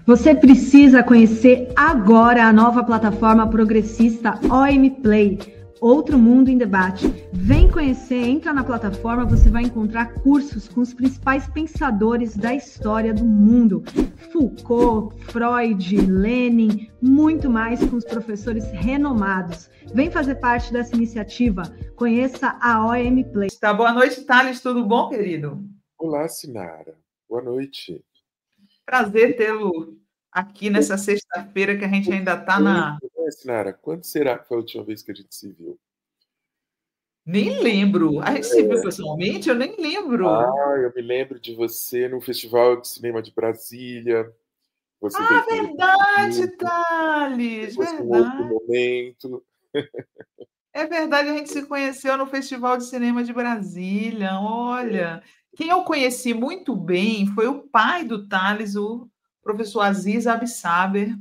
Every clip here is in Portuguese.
Você precisa conhecer agora a nova plataforma progressista OM Play, Outro Mundo em Debate. Vem conhecer, entra na plataforma, você vai encontrar cursos com os principais pensadores da história do mundo. Foucault, Freud, Lenin, muito mais com os professores renomados. Vem fazer parte dessa iniciativa. Conheça a OM Play. Tá, boa noite, Thales. Tudo bom, querido? Olá, Sinara. Boa noite. Prazer tê-lo aqui nessa sexta-feira que a gente ainda está na... Sinara, quando será que foi a última vez que a gente se viu? Nem lembro. A gente se viu pessoalmente? Eu nem lembro. Eu me lembro de você no Festival de Cinema de Brasília. Você verdade, Thales! Verdade. Um outro momento. É verdade, a gente se conheceu no Festival de Cinema de Brasília. Olha, quem eu conheci muito bem foi o pai do Thales, o professor Aziz Absaber,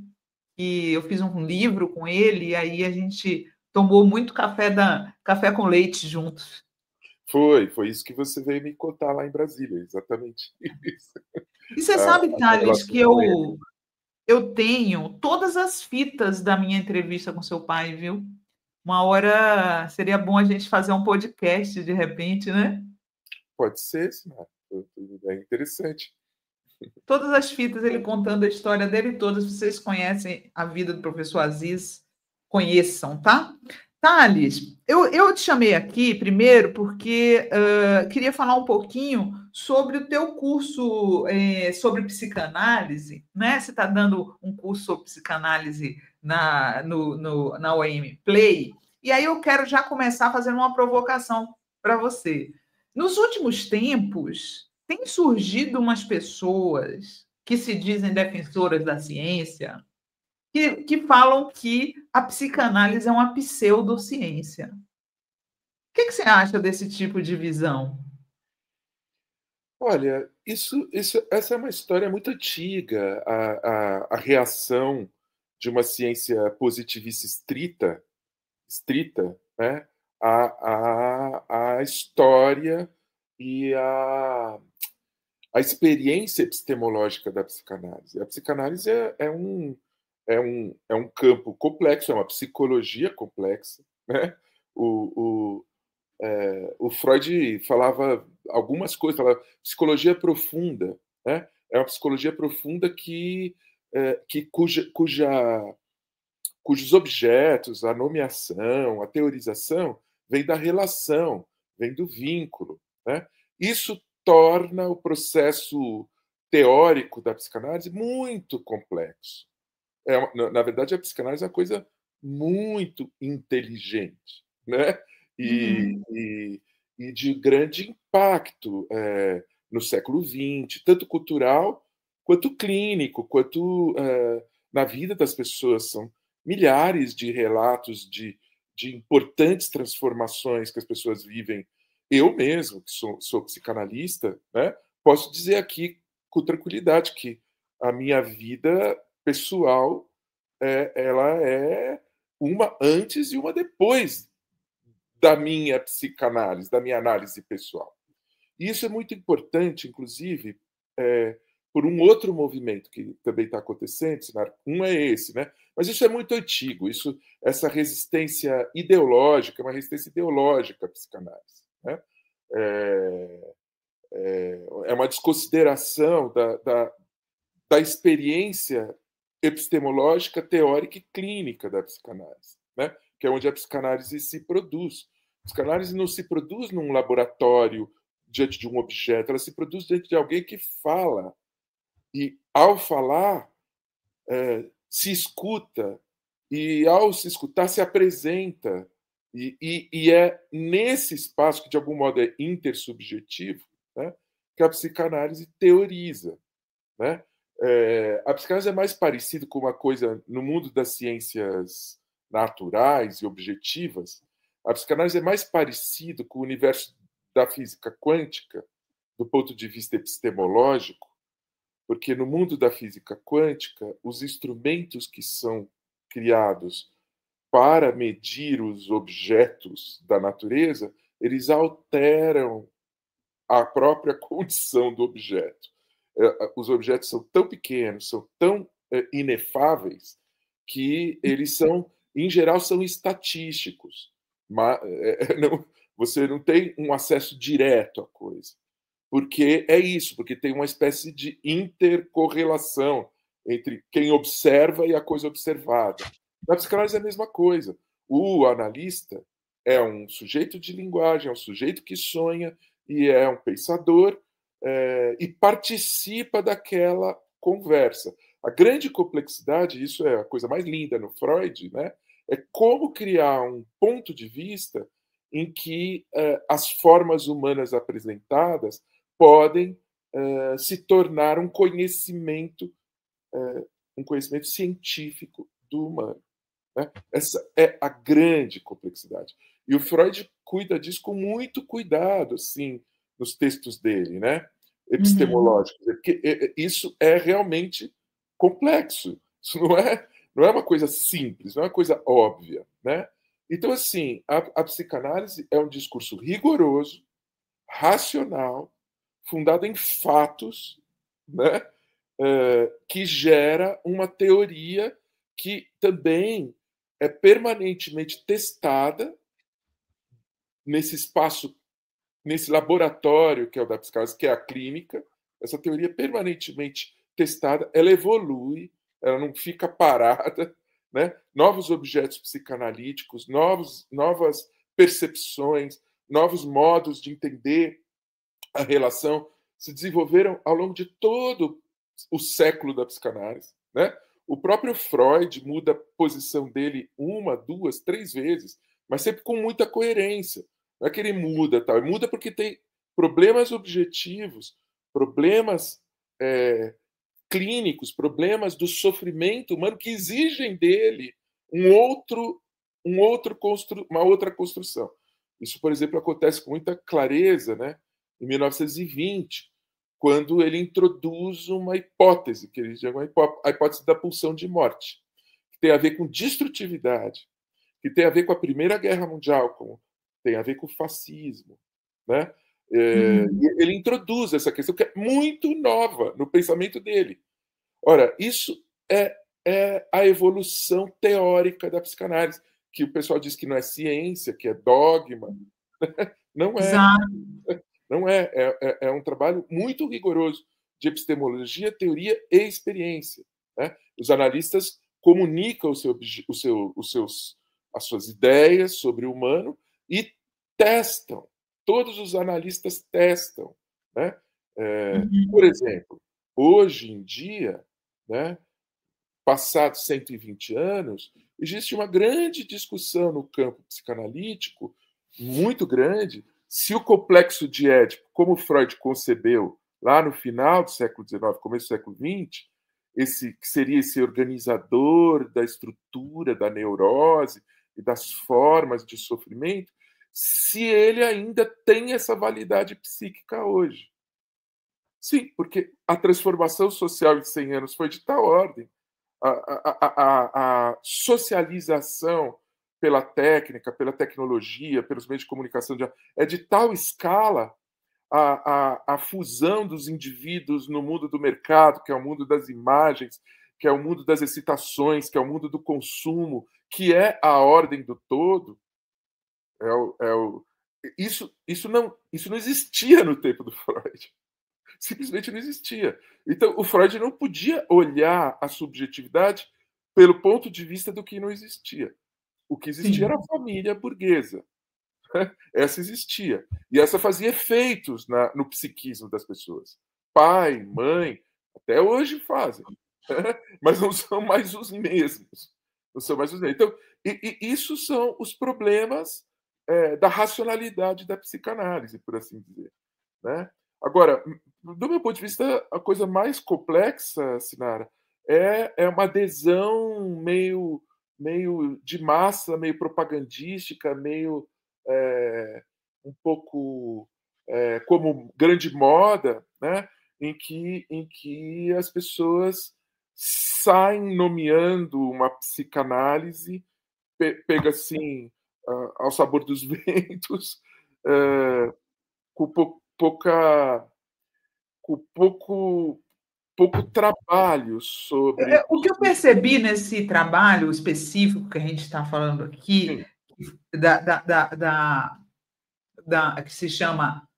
que eu fiz um livro com ele, e aí a gente tomou muito café com leite juntos. Foi isso que você veio me contar lá em Brasília, exatamente isso. E você sabe, Thales, que eu tenho todas as fitas da minha entrevista com seu pai, viu? Uma hora seria bom a gente fazer um podcast, de repente, né? Pode ser, Sinara. É interessante. Todas as fitas, ele contando a história dele todas. Vocês conhecem a vida do professor Aziz, conheçam, tá? Thales, eu te chamei aqui primeiro porque queria falar um pouquinho sobre o teu curso sobre psicanálise, né? Você está dando um curso sobre psicanálise na OM Play, e aí eu quero já começar fazendo uma provocação para você. Nos últimos tempos, tem surgido umas pessoas que se dizem defensoras da ciência que falam que a psicanálise é uma pseudociência. O que você acha desse tipo de visão? Olha, essa é uma história muito antiga. A reação de uma ciência positivista estrita, né, a história e a experiência epistemológica da psicanálise. A psicanálise é um campo complexo, é uma psicologia complexa, né? O Freud falava algumas coisas, falava psicologia profunda, né? É uma psicologia profunda cujos objetos, a nomeação, a teorização, vem da relação, vem do vínculo, né? Isso torna o processo teórico da psicanálise muito complexo. Na verdade, a psicanálise é uma coisa muito inteligente, né? E de grande impacto no século XX, tanto cultural quanto clínico, quanto na vida das pessoas. São milhares de relatos de importantes transformações que as pessoas vivem. Eu mesmo, que sou psicanalista, né, posso dizer aqui com tranquilidade que a minha vida pessoal ela é uma antes e uma depois da minha psicanálise, da minha análise pessoal. E isso é muito importante, inclusive, por um outro movimento que também está acontecendo. Um é esse, né? Mas isso é muito antigo. Essa resistência ideológica, uma resistência ideológica à psicanálise, né? É uma desconsideração da experiência epistemológica, teórica e clínica da psicanálise, né? Que é onde a psicanálise se produz. A psicanálise não se produz num laboratório diante de um objeto, ela se produz diante de alguém que fala. E, ao falar, se escuta, e, ao se escutar, se apresenta. E é nesse espaço, que de algum modo é intersubjetivo, né, que a psicanálise teoriza, né? A psicanálise é mais parecida com uma coisa no mundo das ciências naturais e objetivas. A psicanálise é mais parecido com o universo da física quântica, do ponto de vista epistemológico, porque no mundo da física quântica, os instrumentos que são criados para medir os objetos da natureza, eles alteram a própria condição do objeto. os objetos são tão pequenos, são tão inefáveis, que eles são, em geral, são estatísticos. Mas, você não tem um acesso direto à coisa. Porque é isso, porque tem uma espécie de intercorrelação entre quem observa e a coisa observada. Na psicanálise é a mesma coisa. O analista é um sujeito de linguagem, é um sujeito que sonha e é um pensador e participa daquela conversa. A grande complexidade, isso é a coisa mais linda no Freud, né? É como criar um ponto de vista em que as formas humanas apresentadas podem se tornar um conhecimento científico do humano. Né? Essa é a grande complexidade. E o Freud cuida disso com muito cuidado, assim, nos textos dele, né? Epistemológicos. Porque isso é realmente complexo. Isso não é uma coisa simples, não é uma coisa óbvia, né? Então, assim, a psicanálise é um discurso rigoroso, racional, fundado em fatos, né? Que gera uma teoria que também é permanentemente testada nesse espaço, nesse laboratório que é o da psicanálise, que é a clínica. Essa teoria é permanentemente testada, ela evolui, ela não fica parada, né? Novos objetos psicanalíticos, novas percepções, novos modos de entender a relação se desenvolveram ao longo de todo o século da psicanálise, né? O próprio Freud muda a posição dele 1, 2, 3 vezes, mas sempre com muita coerência. Não é que ele muda, tal. Ele muda porque tem problemas objetivos, problemas clínicos, problemas do sofrimento humano que exigem dele uma outra construção. Isso, por exemplo, acontece com muita clareza, né? Em 1920, quando ele introduz uma hipótese, que eles chamam a hipótese da pulsão de morte, que tem a ver com destrutividade, que tem a ver com a Primeira Guerra Mundial, tem a ver com o fascismo, né? Ele introduz essa questão que é muito nova no pensamento dele. Ora, isso é a evolução teórica da psicanálise, que o pessoal diz que não é ciência, que é dogma. Não é. Exato. Não é. É um trabalho muito rigoroso de epistemologia, teoria e experiência. Né? Os analistas comunicam as suas ideias sobre o humano e testam. Todos os analistas testam. Né? Por exemplo, hoje em dia, né, passados 120 anos, existe uma grande discussão no campo psicanalítico, muito grande, se o complexo de Édipo, como Freud concebeu lá no final do século XIX, começo do século XX, que seria esse organizador da estrutura da neurose e das formas de sofrimento, se ele ainda tem essa validade psíquica hoje. Sim, porque a transformação social de 100 anos foi de tal ordem, a socialização pela técnica, pela tecnologia, pelos meios de comunicação, é de tal escala a fusão dos indivíduos no mundo do mercado, que é o mundo das imagens, que é o mundo das excitações, que é o mundo do consumo, que é a ordem do todo. Isso não existia no tempo do Freud. Simplesmente não existia. Então, o Freud não podia olhar a subjetividade pelo ponto de vista do que não existia. O que existia era a família burguesa. Essa existia. E essa fazia efeitos no psiquismo das pessoas. Pai, mãe, até hoje fazem. Mas não são mais os mesmos. Não são mais os mesmos. Então, isso são os problemas da racionalidade da psicanálise, por assim dizer. Né? Agora, do meu ponto de vista, a coisa mais complexa, Sinara, é uma adesão meio de massa, meio propagandística, meio um pouco como grande moda, né? em que as pessoas saem nomeando uma psicanálise, pega assim, ao sabor dos ventos, com pouco pouco trabalho sobre... O que eu percebi nesse trabalho específico que a gente está falando aqui, que se chama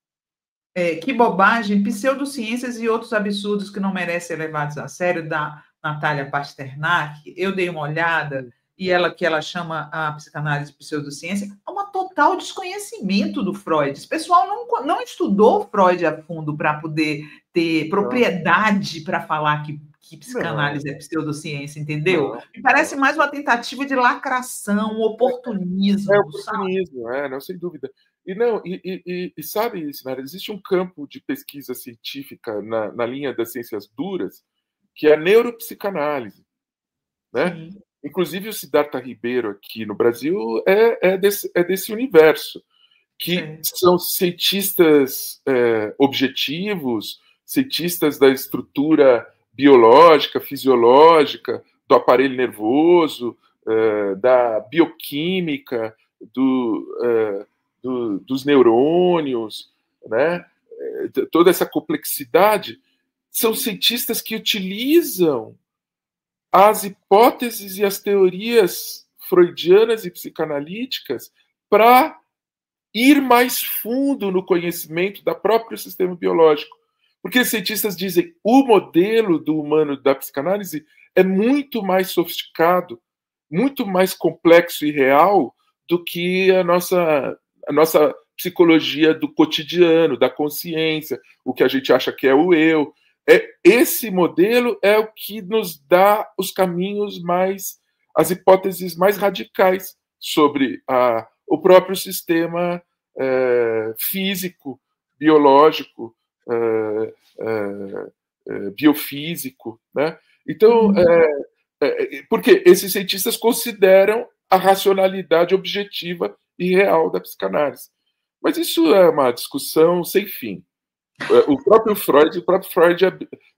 Que Bobagem, Pseudociências e Outros Absurdos que Não Merecem Ser Levados a Sério, da Natália Pasternak, eu dei uma olhada, e que ela chama a psicanálise de pseudociência, é um total desconhecimento do Freud. Esse pessoal não estudou Freud a fundo para poder ter propriedade para falar que psicanálise é pseudociência, entendeu? Me parece mais uma tentativa de lacração, oportunismo. Oportunismo, não, sem dúvida. E sabe, Sinara, existe um campo de pesquisa científica na linha das ciências duras, que é a neuropsicanálise, né? Sim. Inclusive o Siddhartha Ribeiro aqui no Brasil é desse universo, que são cientistas objetivos, cientistas da estrutura biológica, fisiológica, do aparelho nervoso, da bioquímica, dos neurônios, né? Toda essa complexidade. São cientistas que utilizam as hipóteses e as teorias freudianas e psicanalíticas para ir mais fundo no conhecimento do próprio sistema biológico. Porque os cientistas dizem que o modelo do humano da psicanálise é muito mais sofisticado, muito mais complexo e real do que a nossa psicologia do cotidiano, da consciência, o que a gente acha que é o eu. Esse modelo é o que nos dá os caminhos as hipóteses mais radicais sobre o próprio sistema físico, biológico, biofísico, né? Então, porque esses cientistas consideram a racionalidade objetiva e real da psicanálise. Mas isso é uma discussão sem fim. O próprio Freud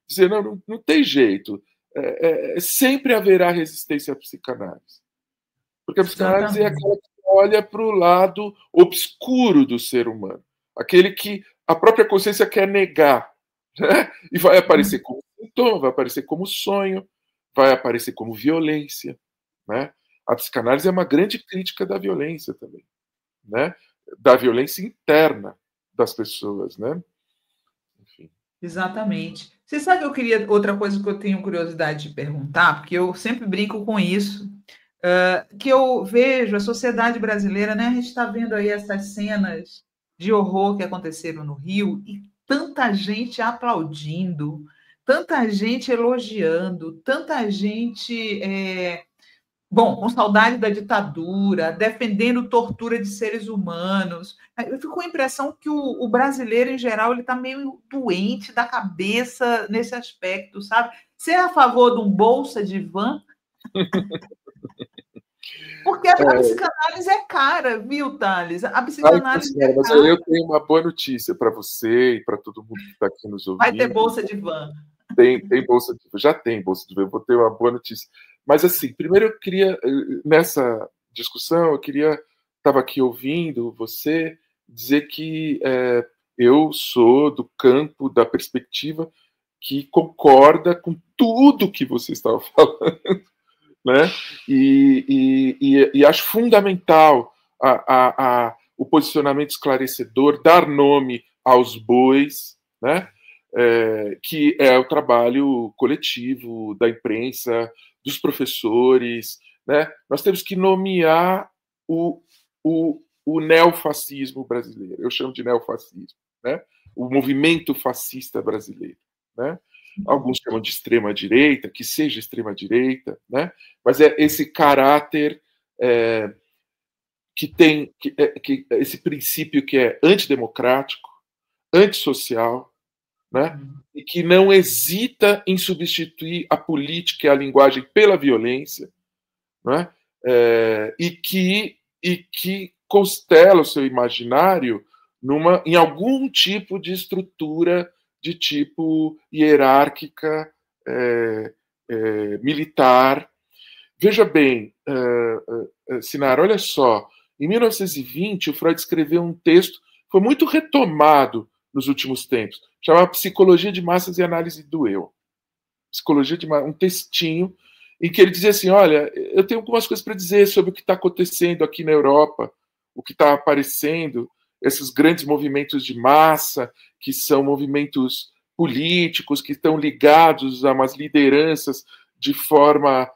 dizia, não tem jeito, sempre haverá resistência à psicanálise. Porque a psicanálise é aquela que olha para o lado obscuro do ser humano, aquele que a própria consciência quer negar, né? E vai aparecer como sintoma, vai aparecer como sonho, vai aparecer como violência, né? A psicanálise é uma grande crítica da violência também, né? Da violência interna das pessoas, né? Enfim. Exatamente. Você sabe que eu queria outra coisa que eu tenho curiosidade de perguntar, porque eu sempre brinco com isso, que eu vejo a sociedade brasileira, né? A gente está vendo aí essas cenas de horror que aconteceram no Rio e tanta gente aplaudindo, tanta gente elogiando, tanta gente com saudade da ditadura, defendendo tortura de seres humanos. Eu fico com a impressão que o brasileiro, em geral, ele está meio doente da cabeça nesse aspecto, sabe? Você é a favor de um bolsa de van? Porque a psicanálise é cara, viu, Thales? A psicanálise é cara. Mas eu tenho uma boa notícia para você e para todo mundo que está aqui nos ouvindo. Vai ter bolsa de van. Tem bolsa de van, já tem bolsa de van, eu vou ter uma boa notícia. Mas, assim, primeiro eu queria, nessa discussão, estava aqui ouvindo você dizer que eu sou do campo da perspectiva que concorda com tudo que você estava falando, né? E acho fundamental o posicionamento esclarecedor, dar nome aos bois, né? Que é o trabalho coletivo da imprensa, dos professores, né? Nós temos que nomear o neofascismo brasileiro. Eu chamo de neofascismo, né? O movimento fascista brasileiro, né? Alguns chamam de extrema-direita, que seja extrema-direita, né? Mas é esse caráter que tem esse princípio que é antidemocrático, antissocial, né? E que não hesita em substituir a política e a linguagem pela violência, né? E que constela o seu imaginário em algum tipo de estrutura de tipo hierárquica, militar. Veja bem, Sinara, olha só, em 1920 o Freud escreveu um texto que foi muito retomado nos últimos tempos, chamado Psicologia de Massas e Análise do Eu. Psicologia de um textinho, em que ele dizia assim, olha, eu tenho algumas coisas para dizer sobre o que está acontecendo aqui na Europa, o que está aparecendo, esses grandes movimentos de massa, que são movimentos políticos, que estão ligados a umas lideranças de forma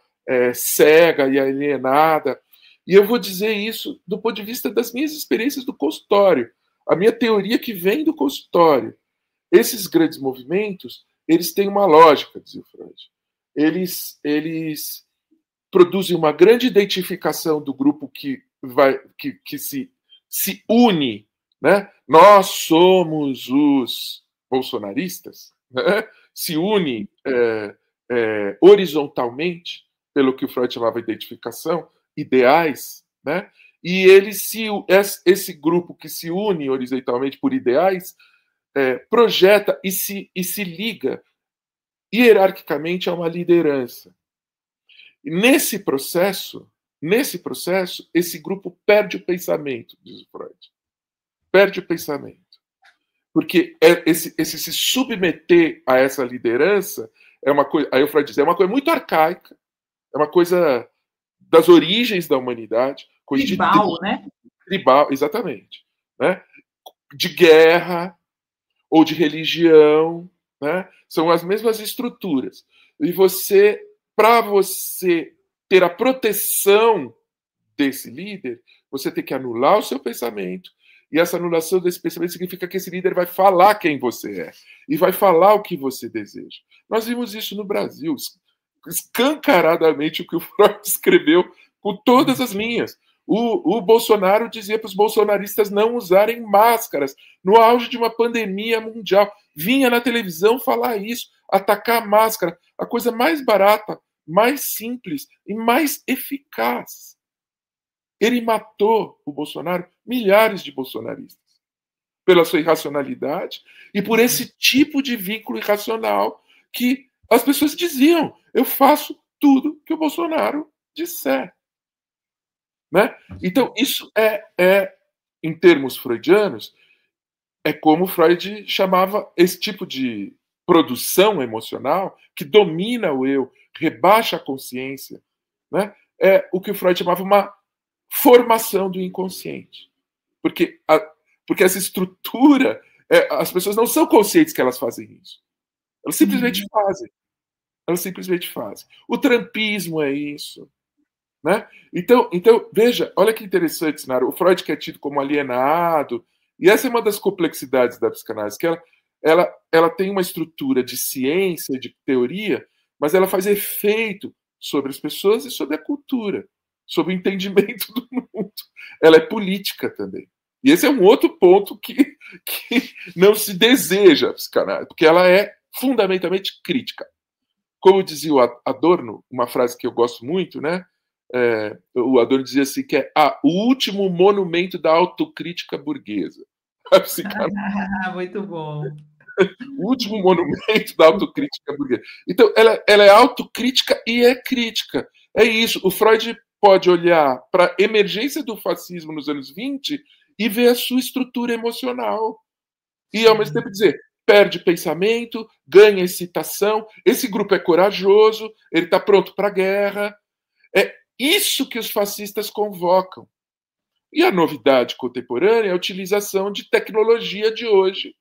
cega e alienada. E eu vou dizer isso do ponto de vista das minhas experiências do consultório, a minha teoria que vem do consultório. Esses grandes movimentos, eles têm uma lógica, dizia o Freud. Eles produzem uma grande identificação do grupo que se une, né? Nós somos os bolsonaristas, né? Se une horizontalmente, pelo que o Freud chamava de identificação, ideais, né? E esse grupo que se une horizontalmente por ideais projeta e se liga hierarquicamente a uma liderança. E nesse processo, esse grupo perde o pensamento, diz o Freud. Perde o pensamento. Porque esse se submeter a essa liderança é uma coisa, aí o Freud diz, é uma coisa muito arcaica, é uma coisa das origens da humanidade. Coisa tribal, né? Tribal, exatamente. Né? De guerra ou de religião, né? São as mesmas estruturas. E para você ter a proteção desse líder, você tem que anular o seu pensamento. E essa anulação desse pensamento significa que esse líder vai falar quem você é e vai falar o que você deseja. Nós vimos isso no Brasil, escancaradamente o que o Freud escreveu com todas as linhas. O Bolsonaro dizia para os bolsonaristas não usarem máscaras no auge de uma pandemia mundial. Vinha na televisão falar isso, atacar a máscara, a coisa mais barata, mais simples e mais eficaz. Ele matou, o Bolsonaro, milhares de bolsonaristas pela sua irracionalidade e por esse tipo de vínculo irracional que as pessoas diziam, eu faço tudo que o Bolsonaro disser. Né? Então, isso em termos freudianos, é como Freud chamava esse tipo de produção emocional que domina o eu, rebaixa a consciência, né? É o que o Freud chamava uma formação do inconsciente. Porque essa estrutura, as pessoas não são conscientes que elas fazem isso. Elas simplesmente fazem. Elas simplesmente fazem. O trumpismo é isso. Né? Então, veja, olha que interessante, Sinara. O Freud que é tido como alienado, e essa é uma das complexidades da psicanálise, que ela tem uma estrutura de ciência, de teoria, mas ela faz efeito sobre as pessoas e sobre a cultura, sobre o entendimento do mundo. Ela é política também. E esse é um outro ponto que não se deseja a psicanálise, porque ela é fundamentalmente crítica. Como dizia o Adorno, uma frase que eu gosto muito, né? O Adorno dizia assim que é o último monumento da autocrítica burguesa. Muito bom. O último monumento da autocrítica burguesa. Então, ela é autocrítica e é crítica. É isso. O Freud pode olhar para a emergência do fascismo nos anos 20 e ver a sua estrutura emocional. E, ao mesmo tempo, dizer, perde pensamento, ganha excitação, esse grupo é corajoso, ele está pronto para a guerra. É isso que os fascistas convocam. E a novidade contemporânea é a utilização de tecnologia de hoje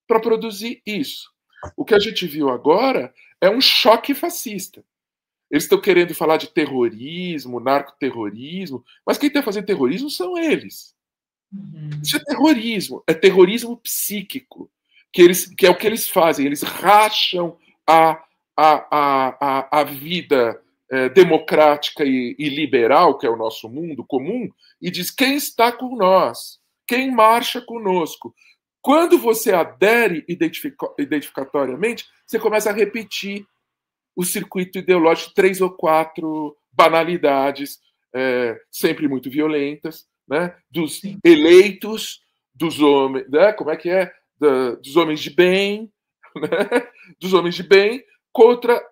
para produzir isso. O que a gente viu agora é um choque fascista. Eles estão querendo falar de terrorismo, narcoterrorismo, mas quem está fazendo terrorismo são eles. Isso é terrorismo psíquico, que é o que eles fazem. Eles racham a vida democrática e liberal, que é o nosso mundo comum, e diz quem está com nós, quem marcha conosco. Quando você adere identificatoriamente, você começa a repetir o circuito ideológico, 3 ou 4 banalidades, sempre muito violentas, né? Dos eleitos, dos homens, né? Como é que é? Dos homens de bem, né? Dos homens de bem contra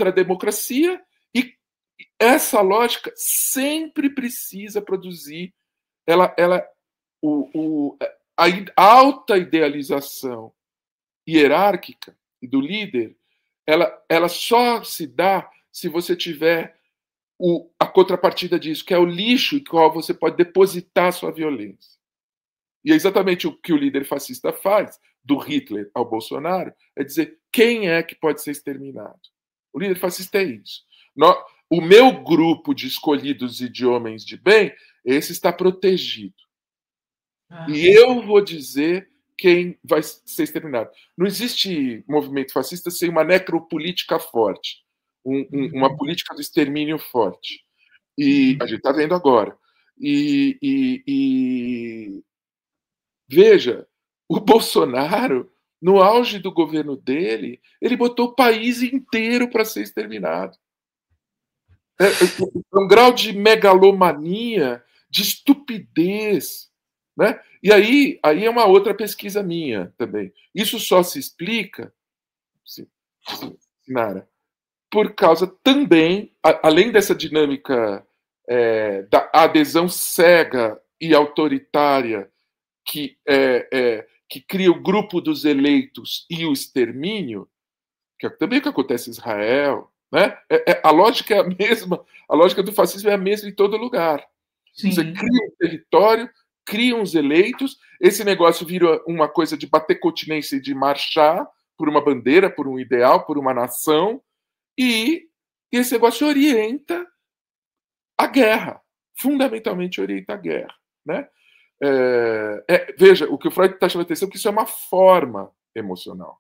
a democracia. E essa lógica sempre precisa produzir a alta idealização hierárquica do líder ela só se dá se você tiver a contrapartida disso, que é o lixo em qual você pode depositar sua violência. E é exatamente o que o líder fascista faz, do Hitler ao Bolsonaro, é dizer quem é que pode ser exterminado. O líder fascista é isso. O meu grupo de escolhidos e de homens de bem, esse está protegido. E eu vou dizer quem vai ser exterminado. Não existe movimento fascista sem uma necropolítica forte, uma política do extermínio forte. E a gente está vendo agora. Veja, o Bolsonaro, no auge do governo dele, ele botou o país inteiro para ser exterminado. É um grau de megalomania, de estupidez. Né? E aí é uma outra pesquisa minha também. Isso só se explica, Sinara, por causa também, além dessa dinâmica da adesão cega e autoritária que cria o grupo dos eleitos e o extermínio, que é também o que acontece em Israel, né? A lógica é a mesma, a lógica do fascismo é a mesma em todo lugar. Sim. Você cria um território, cria uns eleitos, esse negócio vira uma coisa de bater continência e de marchar por uma bandeira, por um ideal, por uma nação, e esse negócio orienta a guerra, fundamentalmente orienta a guerra, né? Veja, o que o Freud está chamando a atenção é que isso é uma forma emocional.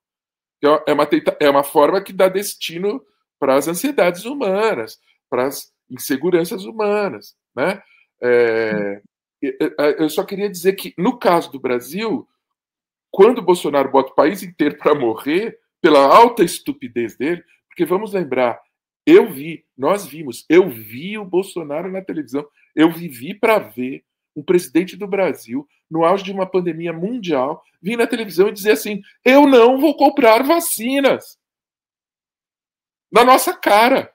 É uma forma que dá destino para as ansiedades humanas, para as inseguranças humanas. Né? Eu só queria dizer que, no caso do Brasil, quando o Bolsonaro bota o país inteiro para morrer, pela alta estupidez dele, porque vamos lembrar, eu vi o Bolsonaro na televisão, eu vivi para ver um presidente do Brasil, no auge de uma pandemia mundial, vir na televisão e dizer assim: eu não vou comprar vacinas. Na nossa cara.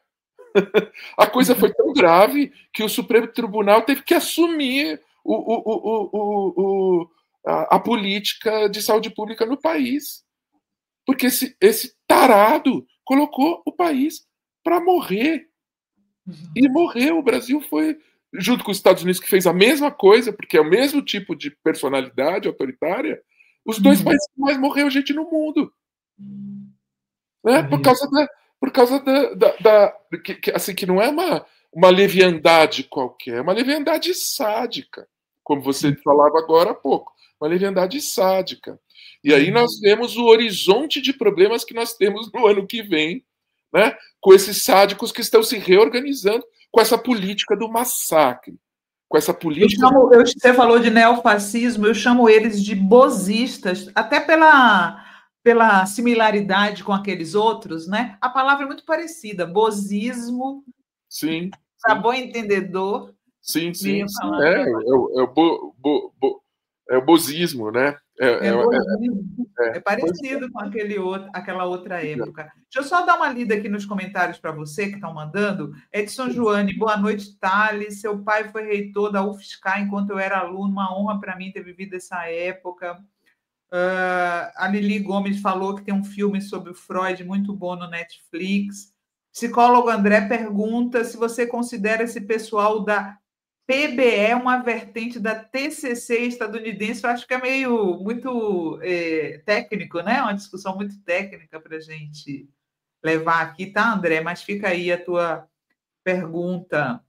A coisa foi tão grave que o Supremo Tribunal teve que assumir a política de saúde pública no país. Porque esse tarado colocou o país para morrer. E morreu. O Brasil foi, junto com os Estados Unidos, que fez a mesma coisa, porque é o mesmo tipo de personalidade autoritária, os dois países que mais morreu gente no mundo. Né? Por causa assim, que não é uma leviandade qualquer, é uma leviandade sádica, como você falava agora há pouco, uma leviandade sádica. E aí nós vemos o horizonte de problemas que nós temos no ano que vem, né? Com esses sádicos que estão se reorganizando com essa política do massacre. Com essa política. Você falou de neofascismo, eu chamo eles de bozistas, até pela similaridade com aqueles outros, né? A palavra é muito parecida, bozismo. Sim. Para bom entendedor. Sim. É o bozismo, né? É parecido com aquela outra época. Deixa eu só dar uma lida aqui nos comentários para você que estão mandando. Edson Joane, boa noite, Thales. Seu pai foi reitor da UFSCar enquanto eu era aluno. Uma honra para mim ter vivido essa época. A Lili Gomes falou que tem um filme sobre o Freud muito bom no Netflix. Psicólogo André pergunta se você considera esse pessoal da PBE uma vertente da TCC estadunidense. Eu acho que é muito técnico, né? Uma discussão muito técnica para a gente levar aqui, tá, André? Mas fica aí a tua pergunta.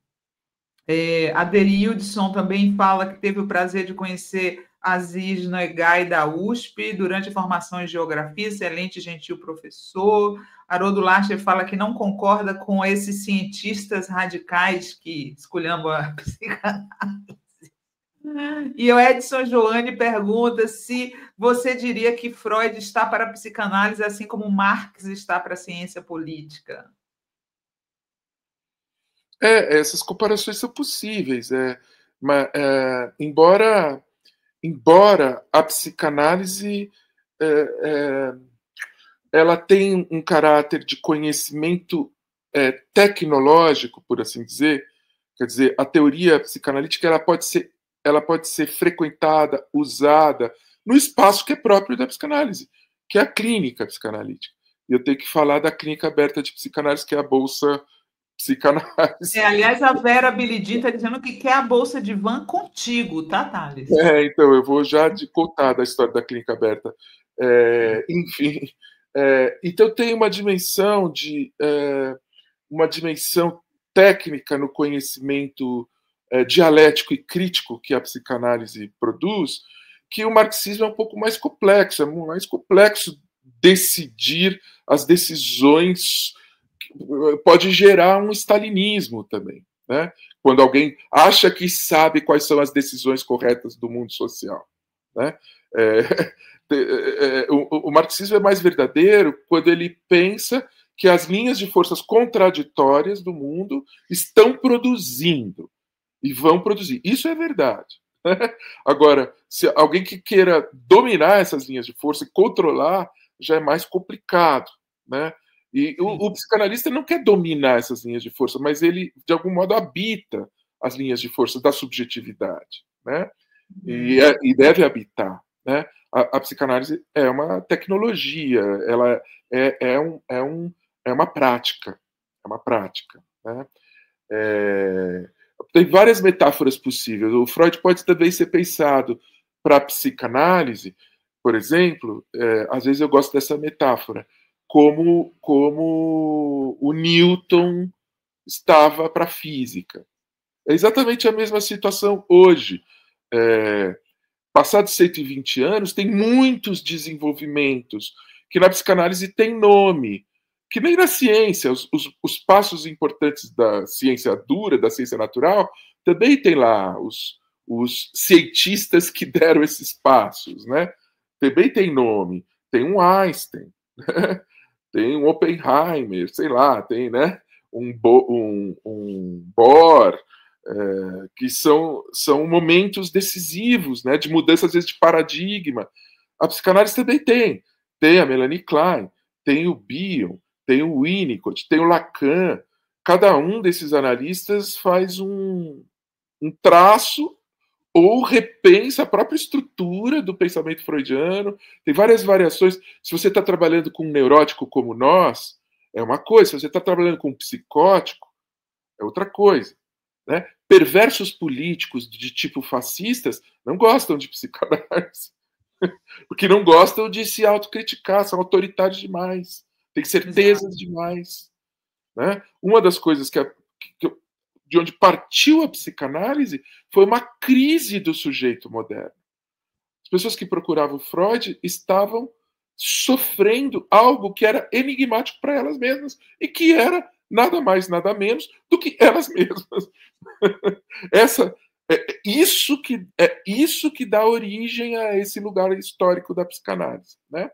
A Derilson também fala que teve o prazer de conhecer Aziz Nogai da USP durante a formação em Geografia, excelente, gentil professor. Haroldo Lacher fala que não concorda com esses cientistas radicais que esculhambam a psicanálise. E o Edson Joane pergunta se você diria que Freud está para a psicanálise assim como Marx está para a ciência política. Essas comparações são possíveis, mas, embora a psicanálise ela tem um caráter de conhecimento tecnológico, por assim dizer, quer dizer, a teoria psicanalítica ela pode ser frequentada, usada no espaço que é próprio da psicanálise, que é a clínica psicanalítica. e eu tenho que falar da Clínica Aberta de Psicanálise, que é a Bolsa Psicanálise. Aliás, a Vera Bilidin está dizendo que quer a Bolsa de Van contigo, tá, Thales? Então, eu vou já contar da história da Clínica Aberta. Enfim, então tem uma dimensão técnica no conhecimento dialético e crítico que a psicanálise produz, que o marxismo é um pouco mais complexo, decidir as decisões, pode gerar um stalinismo também, né? Quando alguém acha que sabe quais são as decisões corretas do mundo social, né? O marxismo é mais verdadeiro quando ele pensa que as linhas de forças contraditórias do mundo estão produzindo e vão produzir. Isso é verdade. Agora, se alguém que queira dominar essas linhas de força e controlar, já é mais complicado, né? E o psicanalista não quer dominar essas linhas de força, mas ele, de algum modo, habita as linhas de força da subjetividade, né? E deve habitar, né? A psicanálise é uma tecnologia, ela é uma prática, né? Tem várias metáforas possíveis. O Freud pode também ser pensado para a psicanálise, por exemplo, às vezes eu gosto dessa metáfora, como o Newton estava para a física. É exatamente a mesma situação hoje. Passados 120 anos, tem muitos desenvolvimentos que na psicanálise tem nome, que nem na ciência. Os passos importantes da ciência dura, da ciência natural, também tem lá os cientistas que deram esses passos, né? Também tem nome. Tem um Einstein, né? Tem um Oppenheimer, sei lá, tem, né, um Bohr, que são momentos decisivos, né, de mudança, às vezes, de paradigma. A psicanálise também tem. Tem a Melanie Klein, tem o Bion, tem o Winnicott, tem o Lacan. Cada um desses analistas faz um traço ou repensa a própria estrutura do pensamento freudiano. Tem várias variações. Se você está trabalhando com um neurótico como nós, é uma coisa. Se você está trabalhando com um psicótico, é outra coisa, né? Perversos políticos de tipo fascistas não gostam de psicanálise, porque não gostam de se autocriticar, são autoritários demais, têm certezas demais, né? Uma das coisas de onde partiu a psicanálise foi uma crise do sujeito moderno. As pessoas que procuravam Freud estavam sofrendo algo que era enigmático para elas mesmas e que era nada mais, nada menos do que elas mesmas. Isso que dá origem a esse lugar histórico da psicanálise, né?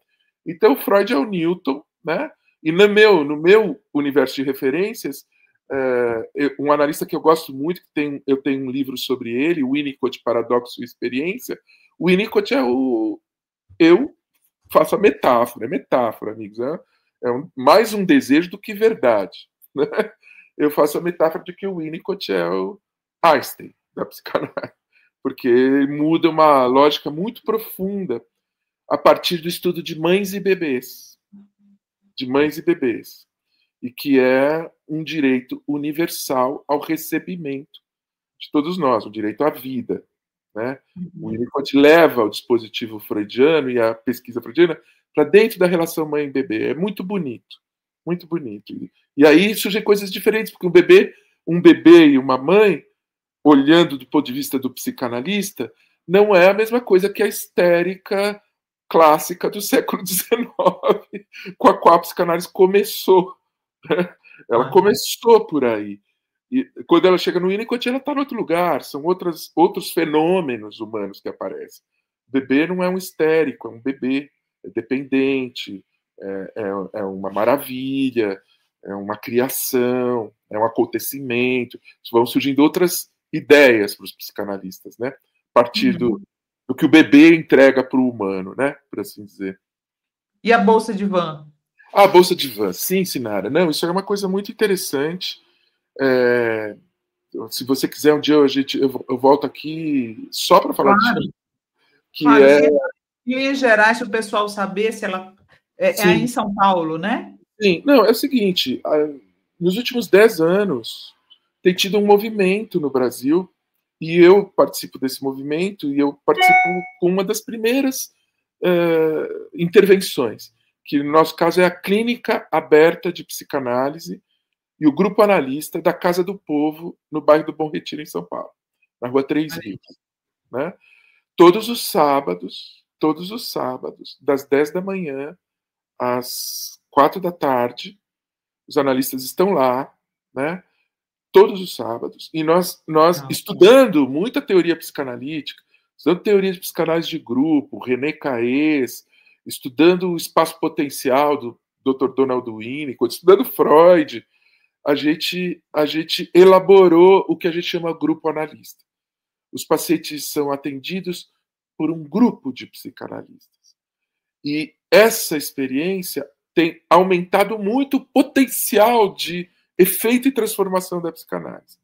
Então, Freud é o Newton, né? E no meu universo de referências, um analista que eu gosto muito, eu tenho um livro sobre ele, o Winnicott, Paradoxo e Experiência. O Winnicott eu faço a metáfora, amigos, mais um desejo do que verdade, né? Eu faço a metáfora de que o Winnicott é o Einstein da psicanálise, porque muda uma lógica muito profunda a partir do estudo de mães e bebês, e que é um direito universal ao recebimento de todos nós, um direito à vida, né? O Winnicott leva o dispositivo freudiano e a pesquisa freudiana para dentro da relação mãe-bebê. É muito bonito, muito bonito. E aí surgem coisas diferentes, porque um bebê e uma mãe, olhando do ponto de vista do psicanalista, não é a mesma coisa que a histérica clássica do século XIX, com a qual a psicanálise começou. Ela começou por aí. E quando ela chega no Winnicott, ela está em outro lugar. São outros fenômenos humanos que aparecem. O bebê não é um histérico, é um bebê, é dependente, é uma maravilha, é uma criação, é um acontecimento. Vão surgindo outras ideias para os psicanalistas, né? A partir do que o bebê entrega para o humano, né? Por assim dizer. E a Bolsa de Van? A Bolsa de Van, sim, Sinara. Não, isso é uma coisa muito interessante. Se você quiser, um dia eu volto aqui só para falar disso. E em geral, se o pessoal saber se ela É aí em São Paulo, né? Sim, não, é o seguinte, nos últimos 10 anos tem tido um movimento no Brasil, e eu participo desse movimento, e eu participo com uma das primeiras intervenções, que no nosso caso é a Clínica Aberta de Psicanálise e o Grupo Analista da Casa do Povo, no bairro do Bom Retiro, em São Paulo, na Rua 3 Rios. Né? Todos os sábados, das 10 da manhã às 4 da tarde, os analistas estão lá, né? Todos os sábados, e nós estudando muita teoria psicanalítica, estudando teoria de psicanálise de grupo, René Caes, estudando o espaço potencial do Dr. Donald Winnicott, estudando Freud, a gente elaborou o que a gente chama grupo analista. Os pacientes são atendidos por um grupo de psicanalistas. E essa experiência tem aumentado muito o potencial de efeito e transformação da psicanálise.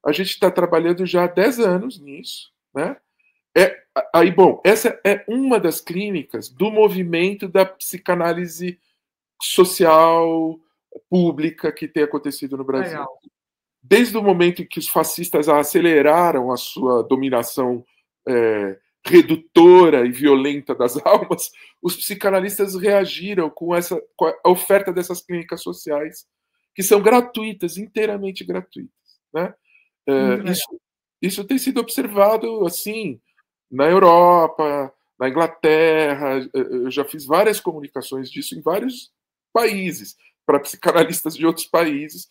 A gente está trabalhando já há 10 anos nisso, né? Bom, essa é uma das clínicas do movimento da psicanálise social pública que tem acontecido no Brasil. Legal. Desde o momento em que os fascistas aceleraram a sua dominação redutora e violenta das almas, os psicanalistas reagiram com a oferta dessas clínicas sociais, que são gratuitas, inteiramente gratuitas. Né? Isso tem sido observado assim na Europa, na Inglaterra. Eu já fiz várias comunicações disso em vários países, para psicanalistas de outros países.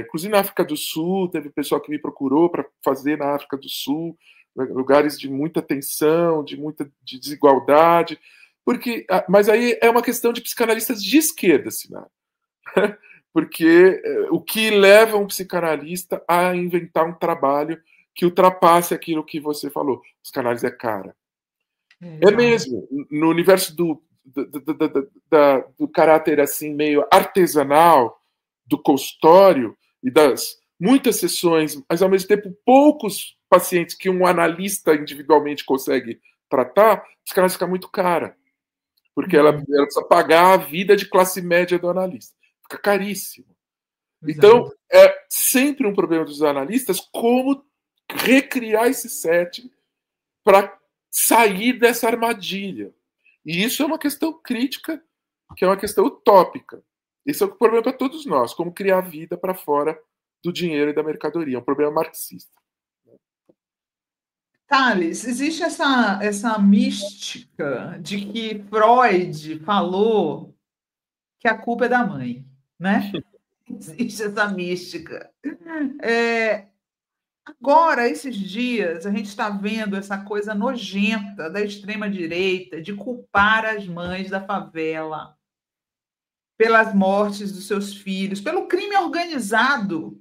Inclusive na África do Sul, teve pessoal que me procurou para fazer na África do Sul, lugares de muita tensão, de desigualdade, mas aí é uma questão de psicanalistas de esquerda, Sinara. Porque o que leva um psicanalista a inventar um trabalho que ultrapasse aquilo que você falou. Psicanálise é cara. É mesmo. No universo do caráter assim meio artesanal do consultório e das muitas sessões, mas ao mesmo tempo poucos pacientes que um analista individualmente consegue tratar, a psicanálise fica muito cara. Porque ela precisa pagar a vida de classe média do analista. Fica caríssimo. Exato. Então, é sempre um problema dos analistas como recriar esse setting para sair dessa armadilha. E isso é uma questão crítica, que é uma questão utópica. Esse é o problema para todos nós, como criar vida para fora do dinheiro e da mercadoria. É um problema marxista. Thales, existe essa mística de que Freud falou que a culpa é da mãe, né? Existe essa mística. Agora, esses dias, a gente está vendo essa coisa nojenta da extrema-direita de culpar as mães da favela pelas mortes dos seus filhos, pelo crime organizado,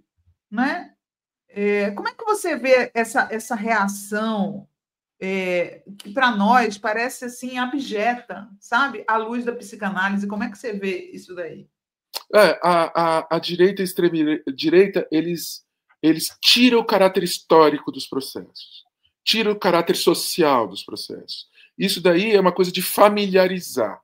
né? Como é que você vê essa reação que para nós parece assim abjeta, sabe? À luz da psicanálise, como é que você vê isso daí? A direita e a extrema-direita, eles tiram o caráter histórico dos processos, tiram o caráter social dos processos. Isso daí é uma coisa de familiarizar.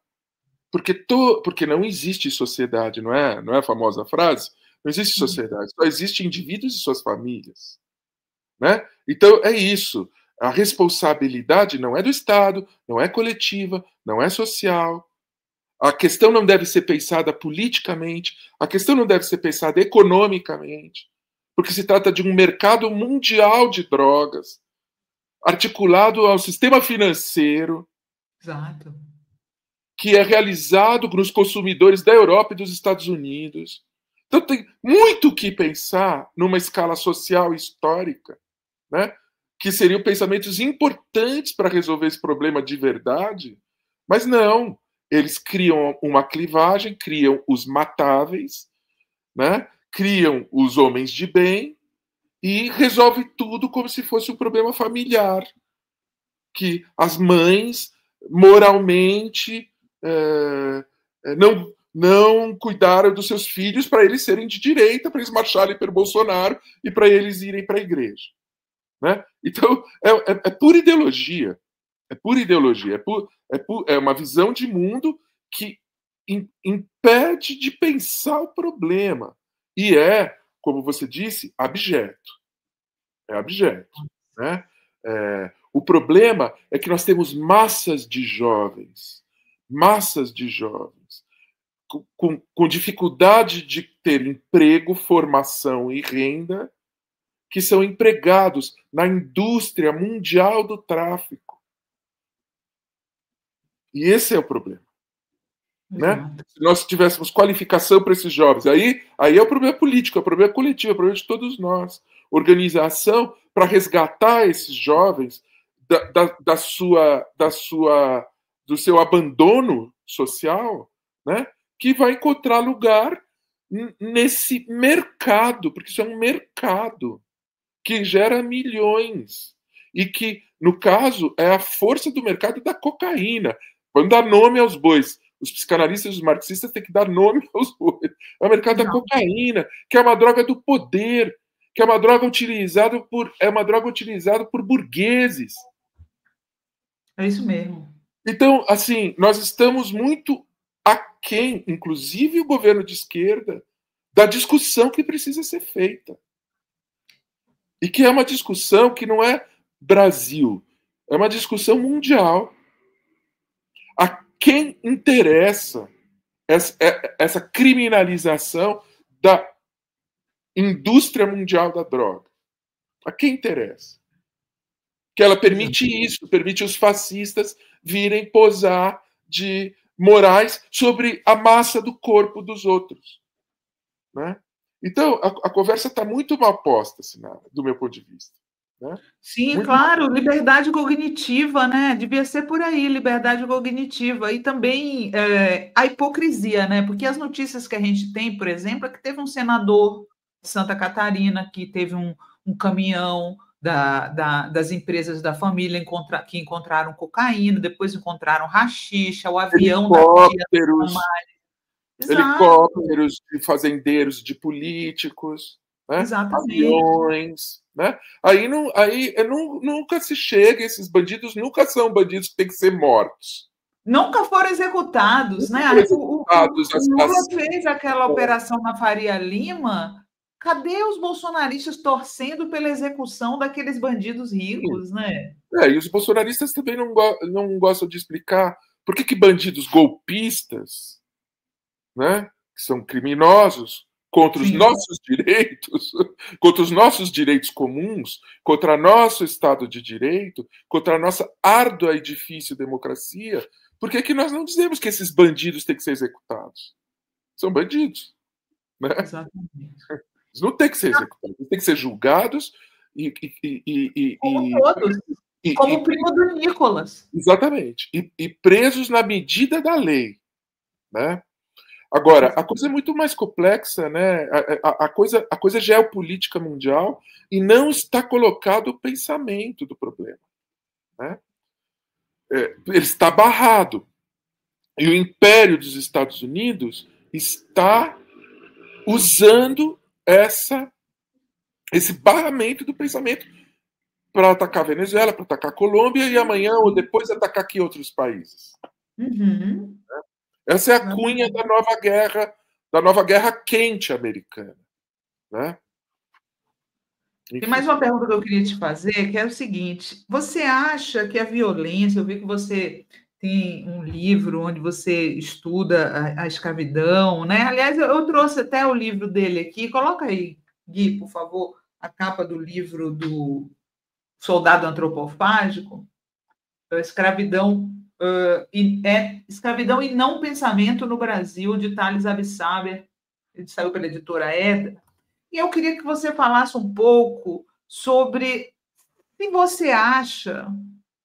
Porque não existe sociedade, não é a famosa frase? Não existe sociedade, só existem indivíduos e suas famílias. Né? Então, é isso. A responsabilidade não é do Estado, não é coletiva, não é social. A questão não deve ser pensada politicamente, a questão não deve ser pensada economicamente, porque se trata de um mercado mundial de drogas, articulado ao sistema financeiro. Exato. Que é realizado nos consumidores da Europa e dos Estados Unidos. Então tem muito o que pensar numa escala social e histórica, né? Que seriam pensamentos importantes para resolver esse problema de verdade, mas não. Eles criam uma clivagem, criam os matáveis, né? Criam os homens de bem e resolve tudo como se fosse um problema familiar. Que as mães, moralmente, não cuidaram dos seus filhos para eles serem de direita, para eles marcharem pelo Bolsonaro e para eles irem para a igreja. Né? Então, é pura ideologia. É pura ideologia. É uma visão de mundo que impede de pensar o problema. E como você disse, abjeto. É abjeto. Né? O problema é que nós temos massas de jovens com dificuldade de ter emprego, formação e renda, que são empregados na indústria mundial do tráfico. E esse é o problema. Né? Se nós tivéssemos qualificação para esses jovens, aí é o problema político, é o problema coletivo, é o problema de todos nós. Organização para resgatar esses jovens do seu abandono social, né? Que vai encontrar lugar nesse mercado, porque isso é um mercado que gera milhões e que, no caso, é a força do mercado da cocaína. Vamos dar nome aos bois. Os psicanalistas e os marxistas têm que dar nome aos bois. É o mercado da cocaína, que é uma droga do poder, que é uma droga utilizada por burgueses. É isso mesmo. Então, assim, nós estamos muito aquém, inclusive o governo de esquerda, da discussão que precisa ser feita. E que é uma discussão que não é Brasil, é uma discussão mundial. A quem interessa essa criminalização da indústria mundial da droga? A quem interessa? Que ela permite isso, permite os fascistas virem posar de morais sobre a massa do corpo dos outros. Né? Então, a conversa está muito mal posta, assim, do meu ponto de vista. Né? Sim, muito claro, liberdade cognitiva, né? Devia ser por aí, liberdade cognitiva. E também a hipocrisia, né? Porque as notícias que a gente tem, por exemplo, é que teve um senador de Santa Catarina que teve um caminhão das empresas da família que encontraram cocaína, depois encontraram haxixa, o avião helicópteros de fazendeiros, de políticos, né? Aviões, né? Aí nunca se chega, esses bandidos nunca são bandidos que têm que ser mortos. Nunca foram executados, né? O Lula fez aquela operação na Faria Lima. Cadê os bolsonaristas torcendo pela execução daqueles bandidos ricos, né? E os bolsonaristas também não gostam de explicar por que bandidos golpistas, né, que são criminosos, contra os nossos direitos, contra os nossos direitos comuns, contra nosso Estado de Direito, contra a nossa árdua e difícil democracia, por que nós não dizemos que esses bandidos têm que ser executados? São bandidos. Né? Exatamente. Eles não têm que ser executados, eles têm que ser julgados como todos. Como o primo do Nicolas. Exatamente. E presos na medida da lei. Né? Agora, a coisa é muito mais complexa, né? A coisa é geopolítica mundial e não está colocado o pensamento do problema. Né? Ele está barrado. E o império dos Estados Unidos está usando esse barramento do pensamento para atacar a Venezuela, para atacar a Colômbia e amanhã ou depois atacar aqui outros países. Uhum. Essa é a cunha da nova guerra quente americana. Né? Tem mais uma pergunta que eu queria te fazer, que é o seguinte: você acha que a violência, eu vi que você tem um livro onde você estuda a escravidão, né? Aliás, eu trouxe até o livro dele aqui. Coloca aí, Gui, por favor, a capa do livro do Soldado Antropofágico, Escravidão Escravidão e Não Pensamento no Brasil, de Thales Abissaber, ele saiu pela editora Edda. E eu queria que você falasse um pouco sobre se você acha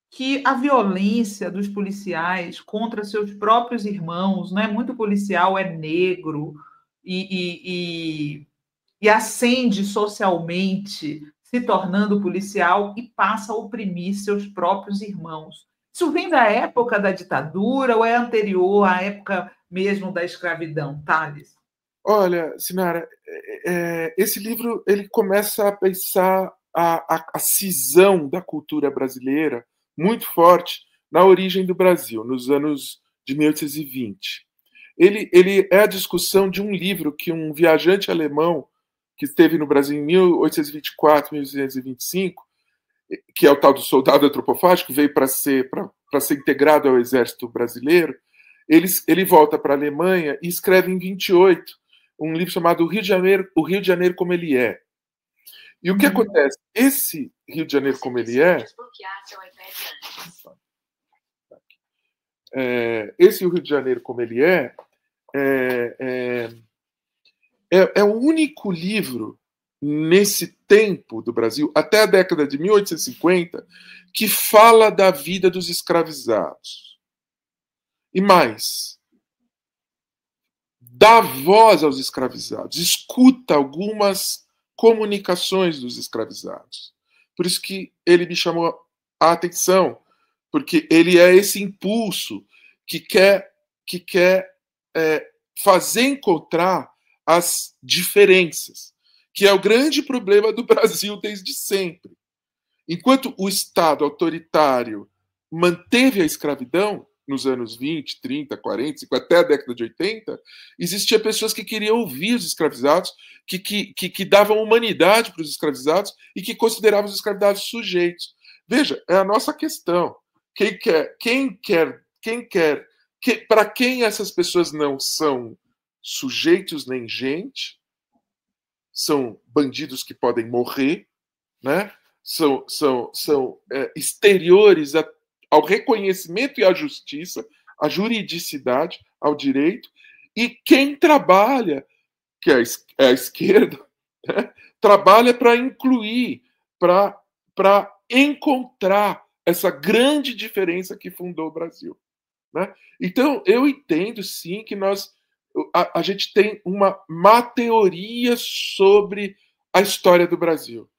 que a violência dos policiais contra seus próprios irmãos, não é muito policial, é negro, e ascende socialmente, se tornando policial e passa a oprimir seus próprios irmãos. Isso vem da época da ditadura ou é anterior à época mesmo da escravidão, Thales? Olha, Sinara, esse livro ele começa a pensar a cisão da cultura brasileira muito forte na origem do Brasil, nos anos de 1820. ele é a discussão de um livro que um viajante alemão que esteve no Brasil em 1824, 1825, que é o tal do soldado antropofágico, veio para ser integrado ao exército brasileiro, ele volta para a Alemanha e escreve em 28 um livro chamado O Rio de Janeiro como ele é. E o que acontece? Esse Rio de Janeiro como ele é... esse Rio de Janeiro como ele é o único livro nesse tempo do Brasil, até a década de 1850, que fala da vida dos escravizados. E mais, dá voz aos escravizados, escuta algumas comunicações dos escravizados. Por isso que ele me chamou a atenção, porque ele é esse impulso que quer fazer encontrar as diferenças, que é o grande problema do Brasil desde sempre. Enquanto o Estado autoritário manteve a escravidão nos anos 20, 30, 40, 50, até a década de 80, existia pessoas que queriam ouvir os escravizados, que davam humanidade para os escravizados e que consideravam os escravizados sujeitos. Veja, é a nossa questão. Para quem essas pessoas não são sujeitos nem gente, são bandidos que podem morrer, né? São exteriores ao reconhecimento e à justiça, à juridicidade, ao direito, e quem trabalha, que é a esquerda, né? Trabalha para incluir, para encontrar essa grande diferença que fundou o Brasil, né? Então, eu entendo, sim, que a gente tem uma má teoria sobre a história do Brasil.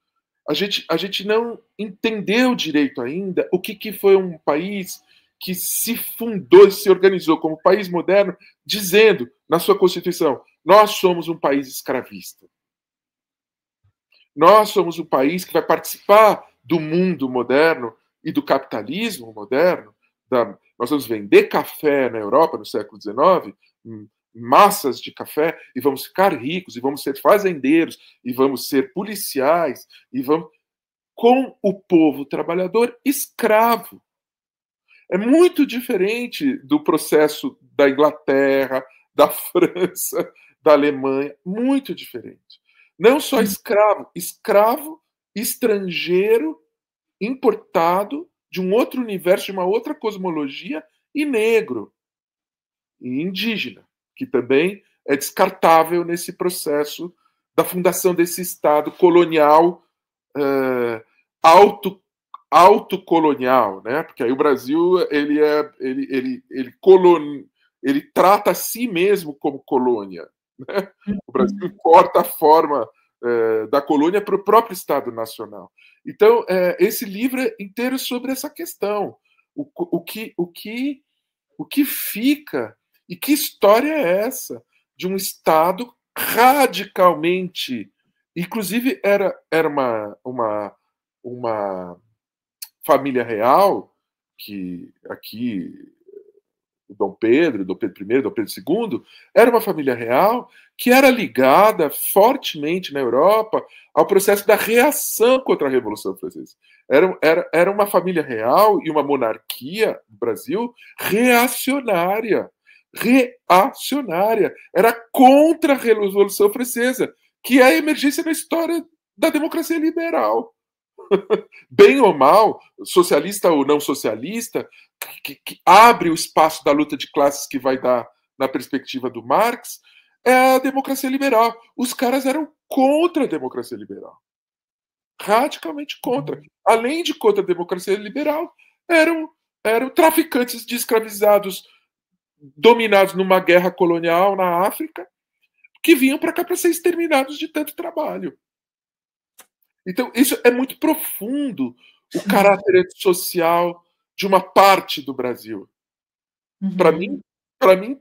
A gente não entendeu direito ainda o que foi um país que se fundou e se organizou como país moderno, dizendo na sua Constituição: nós somos um país escravista. Nós somos um país que vai participar do mundo moderno e do capitalismo moderno. Nós vamos vender café na Europa no século XIX, massas de café, e vamos ficar ricos, e vamos ser fazendeiros, e vamos ser policiais, e vamos com o povo trabalhador escravo. É muito diferente do processo da Inglaterra, da França, da Alemanha, muito diferente. Não só escravo, estrangeiro, importado de um outro universo, de uma outra cosmologia, e negro, e indígena, que também é descartável nesse processo da fundação desse Estado colonial, autocolonial, né? Porque aí o Brasil ele trata a si mesmo como colônia, né? O Brasil importa a forma da colônia para o próprio Estado Nacional. Então, esse livro é inteiro sobre essa questão. O que fica e que história é essa de um Estado radicalmente... Inclusive, era uma família real, que aqui o Dom Pedro I, Dom Pedro II, era uma família real que era ligada fortemente na Europa ao processo da reação contra a Revolução Francesa. Era uma família real e uma monarquia do Brasil reacionária. Era contra a Revolução Francesa, que é a emergência da história da democracia liberal. Bem ou mal, socialista ou não socialista, que abre o espaço da luta de classes que vai dar na perspectiva do Marx, é a democracia liberal. Os caras eram contra a democracia liberal. Radicalmente contra. Além de contra a democracia liberal, eram traficantes de escravizados dominados numa guerra colonial na África, que vinham para cá para ser exterminados de tanto trabalho. Então, isso é muito profundo, o caráter social de uma parte do Brasil. Para mim,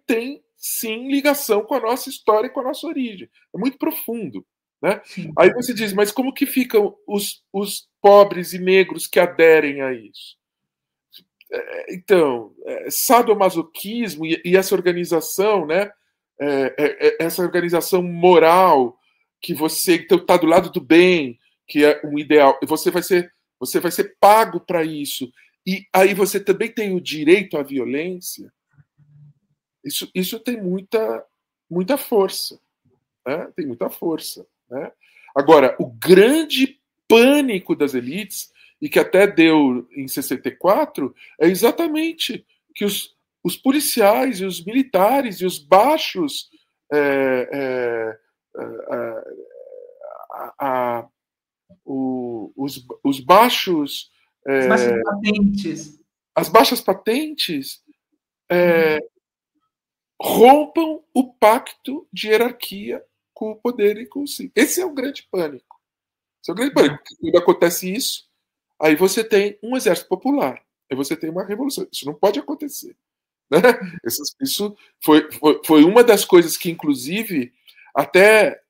tem, sim, ligação com a nossa história e com a nossa origem. É muito profundo, né? Aí você diz, mas como que ficam os pobres e negros que aderem a isso? Então, sadomasoquismo e essa organização, né? Essa organização moral que você então está do lado do bem, que é um ideal, você vai ser pago para isso. E aí você também tem o direito à violência. Isso tem muita força, né? Tem muita força, né? Agora, o grande pânico das elites, e que até deu em 64, é exatamente que os policiais e os militares e os baixos os baixos patentes. As baixas patentes rompam o pacto de hierarquia com o poder e com o si. Esse é o grande pânico. Esse é o grande pânico. Quando acontece isso, aí você tem um exército popular, aí você tem uma revolução. Isso não pode acontecer. Né? Isso foi uma das coisas que, inclusive, até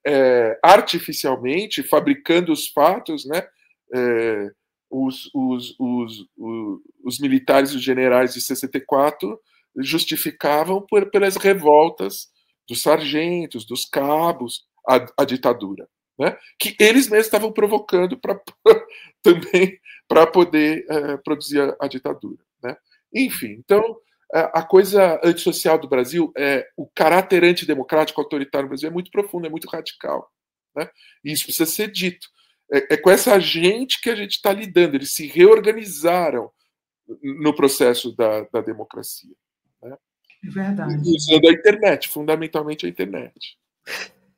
artificialmente, fabricando os fatos, né? Os militares e os generais de 64 justificavam pelas revoltas dos sargentos, dos cabos, a ditadura, né? Que eles mesmos estavam provocando também para poder produzir a ditadura, né? Enfim, então a coisa antissocial do Brasil, o caráter antidemocrático autoritário no Brasil é muito profundo, é muito radical, né? E isso precisa ser dito. É com essa gente que a gente está lidando. Eles se reorganizaram no processo da democracia, né? É verdade. Usando a internet, fundamentalmente a internet.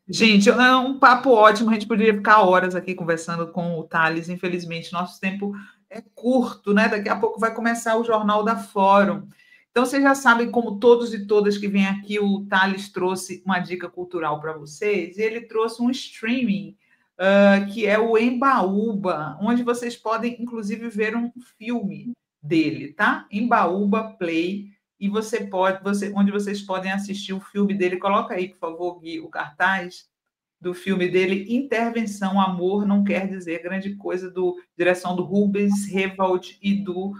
Gente, é um papo ótimo. A gente poderia ficar horas aqui conversando com o Thales. Infelizmente, nosso tempo é curto, né? Daqui a pouco vai começar o Jornal da Fórum. Então, vocês já sabem, como todos e todas que vêm aqui, o Thales trouxe uma dica cultural para vocês. E ele trouxe um streaming, que é o Embaúba, onde vocês podem, inclusive, ver um filme dele, tá? Embaúba Play. E onde vocês podem assistir o filme dele. Coloca aí, por favor, Gui, o cartaz do filme dele, Intervenção, Amor Não Quer Dizer Grande Coisa, direção do Rubens Rewald e do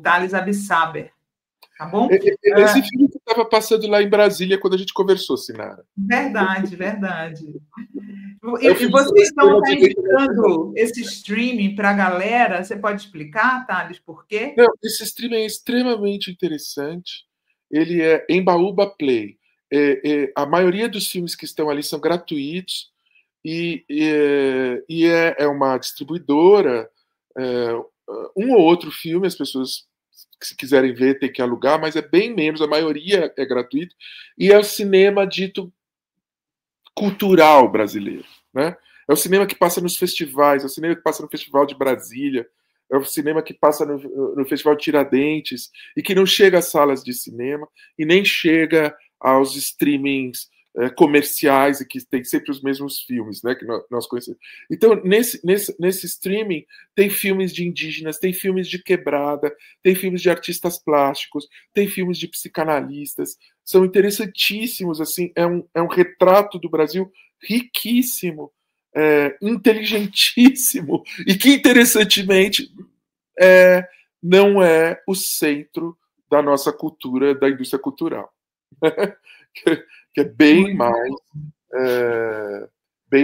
Thales Abissaber. Tá bom? Esse filme que estava passando lá em Brasília quando a gente conversou, Sinara. Verdade. E vocês estão indicando esse streaming para a galera? Você pode explicar, Thales, por quê? Não, esse streaming é extremamente interessante. Ele é Embaúba Play. A maioria dos filmes que estão ali são gratuitos e é uma distribuidora. Um ou outro filme, as pessoas, se quiserem ver, tem que alugar, mas é bem menos, a maioria é gratuito. E é o cinema dito cultural brasileiro, né? É o cinema que passa nos festivais, é o cinema que passa no Festival de Brasília, é o cinema que passa no Festival de Tiradentes e que não chega às salas de cinema e nem chega aos streamings comerciais e que tem sempre os mesmos filmes, né, que nós conhecemos. Então, nesse streaming tem filmes de indígenas, tem filmes de quebrada, tem filmes de artistas plásticos, tem filmes de psicanalistas. São interessantíssimos, assim, é um retrato do Brasil riquíssimo, inteligentíssimo e que, interessantemente, não é o centro da nossa cultura, da indústria cultural. Que é bem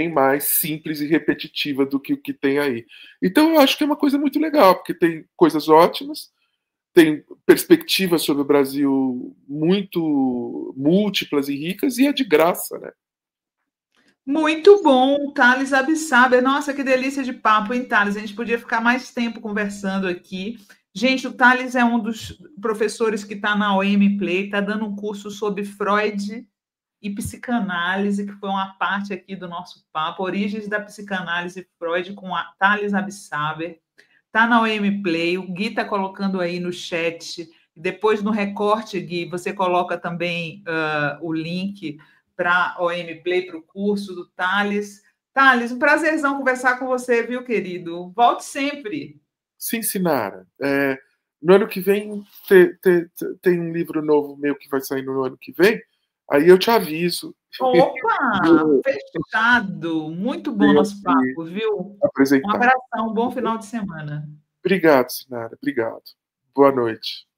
mais simples e repetitiva do que o que tem aí. Então, eu acho que é uma coisa muito legal, porque tem coisas ótimas, tem perspectivas sobre o Brasil muito múltiplas e ricas, e é de graça, né? Muito bom, Thales Abissaber. Nossa, que delícia de papo, hein, Thales? A gente podia ficar mais tempo conversando aqui. Gente, o Thales é um dos professores que está na OM Play, está dando um curso sobre Freud e psicanálise, que foi uma parte aqui do nosso papo, Origens da Psicanálise Freud, com a Thales Abissaber. Está na OM Play, o Gui está colocando aí no chat. Depois, no recorte, Gui, você coloca também o link para a OM Play, para o curso do Thales. Thales, um prazerzão conversar com você, viu, querido? Volte sempre. Sim, Sinara. No ano que vem, tem um livro novo meu que vai sair no ano que vem, aí eu te aviso. Opa! Fechado! Muito bom nosso papo, viu? Um abração, um bom final de semana. Obrigado, Sinara. Obrigado. Boa noite.